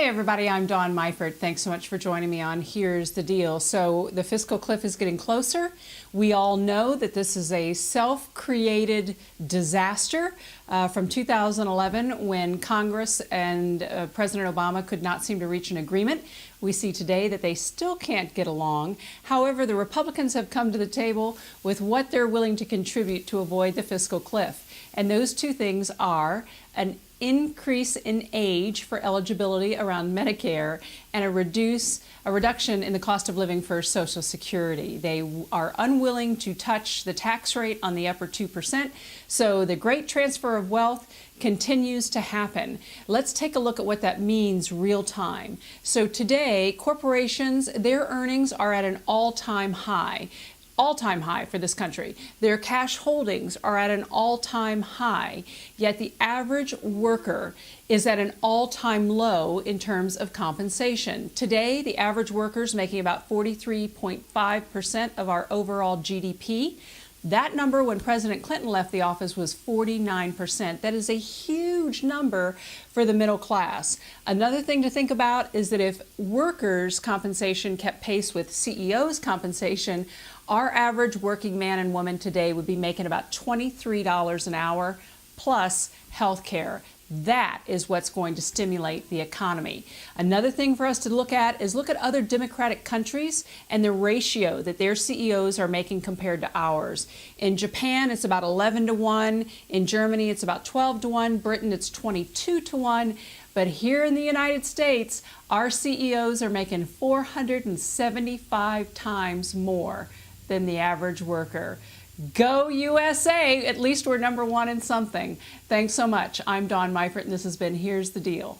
everybody, I'm Dawn Meifert. Thanks so much for joining me on Here's the Deal. So the fiscal cliff is getting closer. We all know that this is a self-created disaster from 2011 when Congress and President Obama could not seem to reach an agreement. We see today that they still can't get along. However, the Republicans have come to the table with what they're willing to contribute to avoid the fiscal cliff. And those two things are an increase in age for eligibility around Medicare and a reduction in the cost of living for Social Security. They are unwilling to touch the tax rate on the upper 2%, so the great transfer of wealth continues to happen. Let's take a look at what that means real time. So today, corporations, their earnings are at an all-time high for this country. Their cash holdings are at an all-time high, yet the average worker is at an all-time low in terms of compensation. Today, the average worker is making about 43.5% of our overall GDP. That number when President Clinton left the office was 49%. That is a huge number for the middle class. Another thing to think about is that if workers' compensation kept pace with CEOs' compensation, our average working man and woman today would be making about $23 an hour plus health care. That is what's going to stimulate the economy. Another thing for us to look at is look at other democratic countries and the ratio that their CEOs are making compared to ours. In Japan, it's about 11 to 1. In Germany, it's about 12 to 1. Britain, it's 22 to 1. But here in the United States, our CEOs are making 475 times more than the average worker. Go USA! At least we're number one in something. Thanks so much. I'm Dawn Meifert, and this has been Here's the Deal.